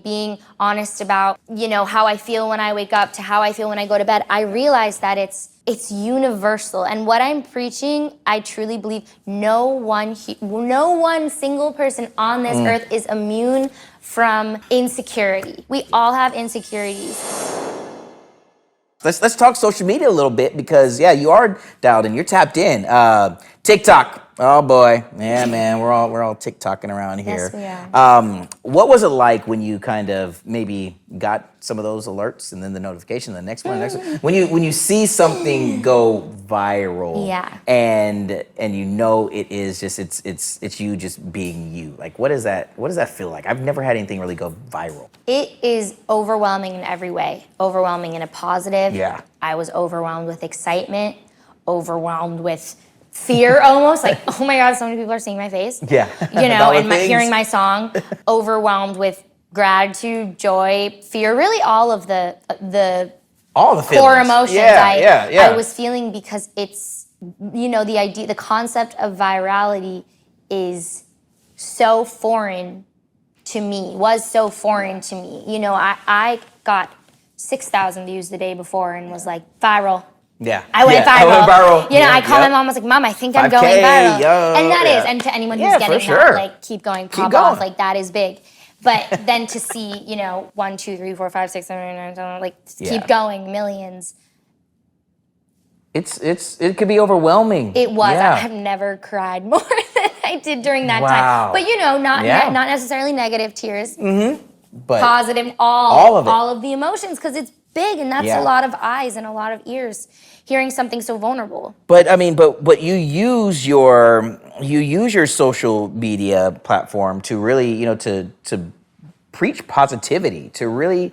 being honest about, how I feel when I wake up to how I feel when I go to bed, I realized that it's universal. And what I'm preaching, I truly believe no one single person on this earth is immune from insecurity. We all have insecurities. Let's talk social media a little bit because you are dialed in. You're tapped in. TikTok. Oh boy, yeah, man, we're all TikToking around here. Yes, we are. What was it like when you kind of maybe got some of those alerts and then the notification, the next one, when you see something go viral, and it is just it's you just being you. Like, what does that feel like? I've never had anything really go viral. It is overwhelming in every way. Overwhelming in a positive. Yeah. I was overwhelmed with excitement, overwhelmed with fear almost, like, oh my God, so many people are seeing my face. Yeah. And hearing my song, overwhelmed with gratitude, joy, fear, really all the core emotions I was feeling, because it's, the concept of virality is so foreign to me, I got 6,000 views the day before and was like, viral. Yeah. I went viral. I called my mom, I was like, Mom, I think I'm going viral. And that is, and to anyone who's getting that, like, keep going, pop off, like, that is big. But then to see, 1, 2, 3, 4, 5, 6, 7, 8, 9, 10, like, keep going, millions. It could be overwhelming. It was. I have never cried more than I did during that time. But not necessarily negative tears. Mm-hmm. But positive, all of the emotions, because it's big, and that's a lot of eyes and a lot of ears hearing something so vulnerable. But I mean, but you use your social media platform to really, to preach positivity, to really,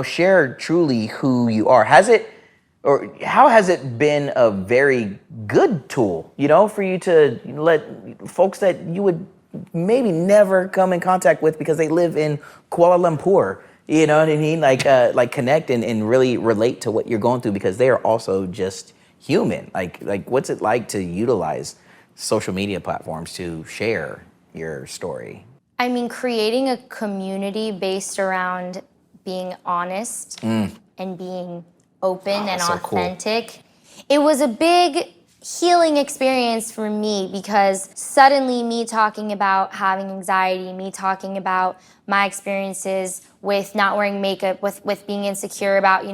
share truly who you are. How has it been a very good tool, for you to let folks that you would maybe never come in contact with because they live in Kuala Lumpur, you know what I mean? Like connect and really relate to what you're going through, because they are also just human. Like what's it like to utilize social media platforms to share your story? I mean, creating a community based around being honest and being open and authentic. So cool. It was a big healing experience for me, because suddenly me talking about having anxiety, me talking about my experiences with not wearing makeup, with being insecure about,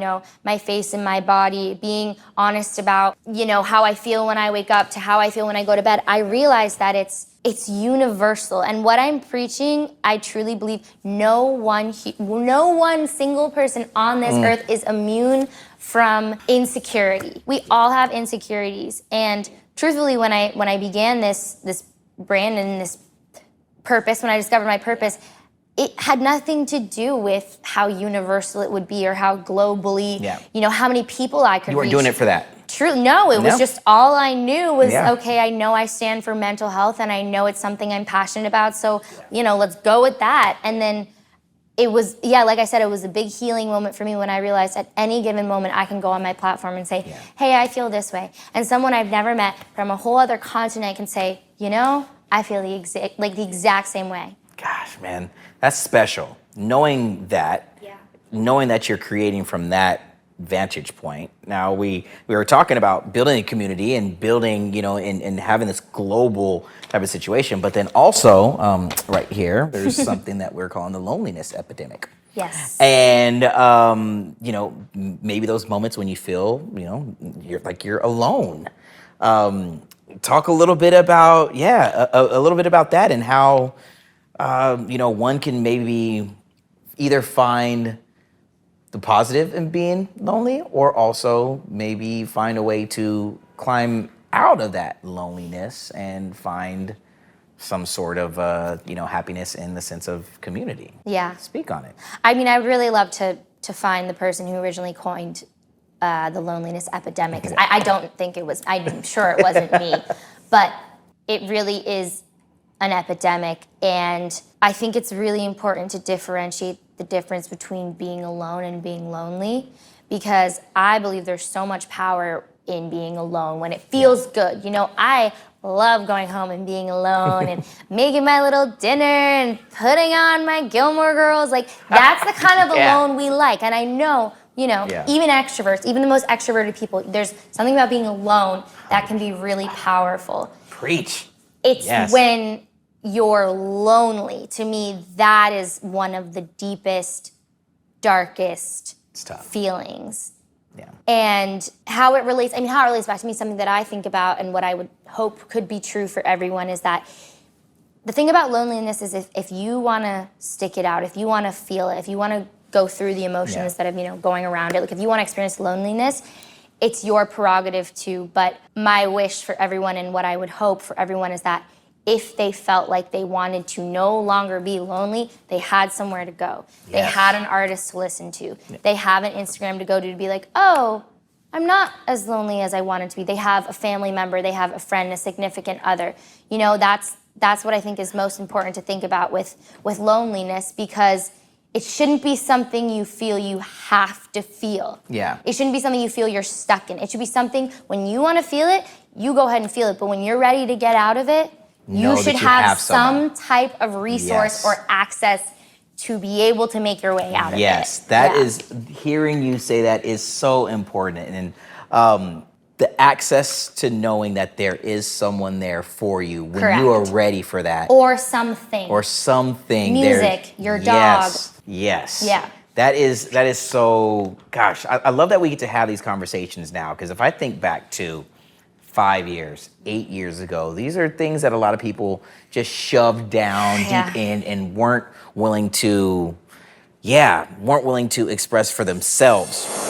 my face and my body, being honest about, how I feel when I wake up to how I feel when I go to bed, I realized that it's universal. And what I'm preaching, I truly believe no one single person on this earth is immune from insecurity. We all have insecurities. And truthfully, when I began this brand and this purpose, when I discovered my purpose, it had nothing to do with how universal it would be or how globally, how many people I could reach. You weren't doing it for that. True. No, it was just, all I knew was, okay, I know I stand for mental health and I know it's something I'm passionate about. So, let's go with that. And then it was, like I said, it was a big healing moment for me when I realized at any given moment I can go on my platform and say, hey, I feel this way. And someone I've never met from a whole other continent can say, I feel the exact same way. Gosh, man, that's special. Knowing that you're creating from that vantage point. Now, we were talking about building a community and building, and having this global type of situation, but then also right here, there's something that we're calling the loneliness epidemic. Yes. And, maybe those moments when you feel, you're alone. Talk a little bit about, a little bit about that and how, one can maybe either find the positive in being lonely, or also maybe find a way to climb out of that loneliness and find some sort of, happiness in the sense of community. Yeah. Speak on it. I mean, I would really love to find the person who originally coined the loneliness epidemic. 'Cause I don't think it was, I'm sure it wasn't me, but it really is an epidemic. And I think it's really important to differentiate the difference between being alone and being lonely, because I believe there's so much power in being alone when it feels good. I love going home and being alone and making my little dinner and putting on my Gilmore Girls. Like, that's the kind of alone we like. And I know, even extroverts, even the most extroverted people, there's something about being alone that can be really powerful. Preach. It's when you're lonely. To me, that is one of the deepest, darkest feelings. Yeah. And how it relates back to me, something that I think about and what I would hope could be true for everyone is that the thing about loneliness is if you want to stick it out, if you want to feel it, if you want to go through the emotions that have, going around it, like if you want to experience loneliness, it's your prerogative too. But my wish for everyone and what I would hope for everyone is that if they felt like they wanted to no longer be lonely, they had somewhere to go. Yes. They had an artist to listen to. They have an Instagram to go to be like, oh, I'm not as lonely as I wanted to be. They have a family member, they have a friend, a significant other. That's what I think is most important to think about with loneliness, because it shouldn't be something you feel you have to feel. Yeah. It shouldn't be something you feel you're stuck in. It should be something, when you want to feel it, you go ahead and feel it. But when you're ready to get out of it, you should have some type of resource or access to be able to make your way out of it. Yes, that is, hearing you say that is so important. And the access to knowing that there is someone there for you when you are ready for that. Or something. Music, your dog. Yes. Yeah. That is so, gosh, I love that we get to have these conversations now, because if I think back to 5 years, 8 years ago, these are things that a lot of people just shoved down deep in and weren't willing to express for themselves.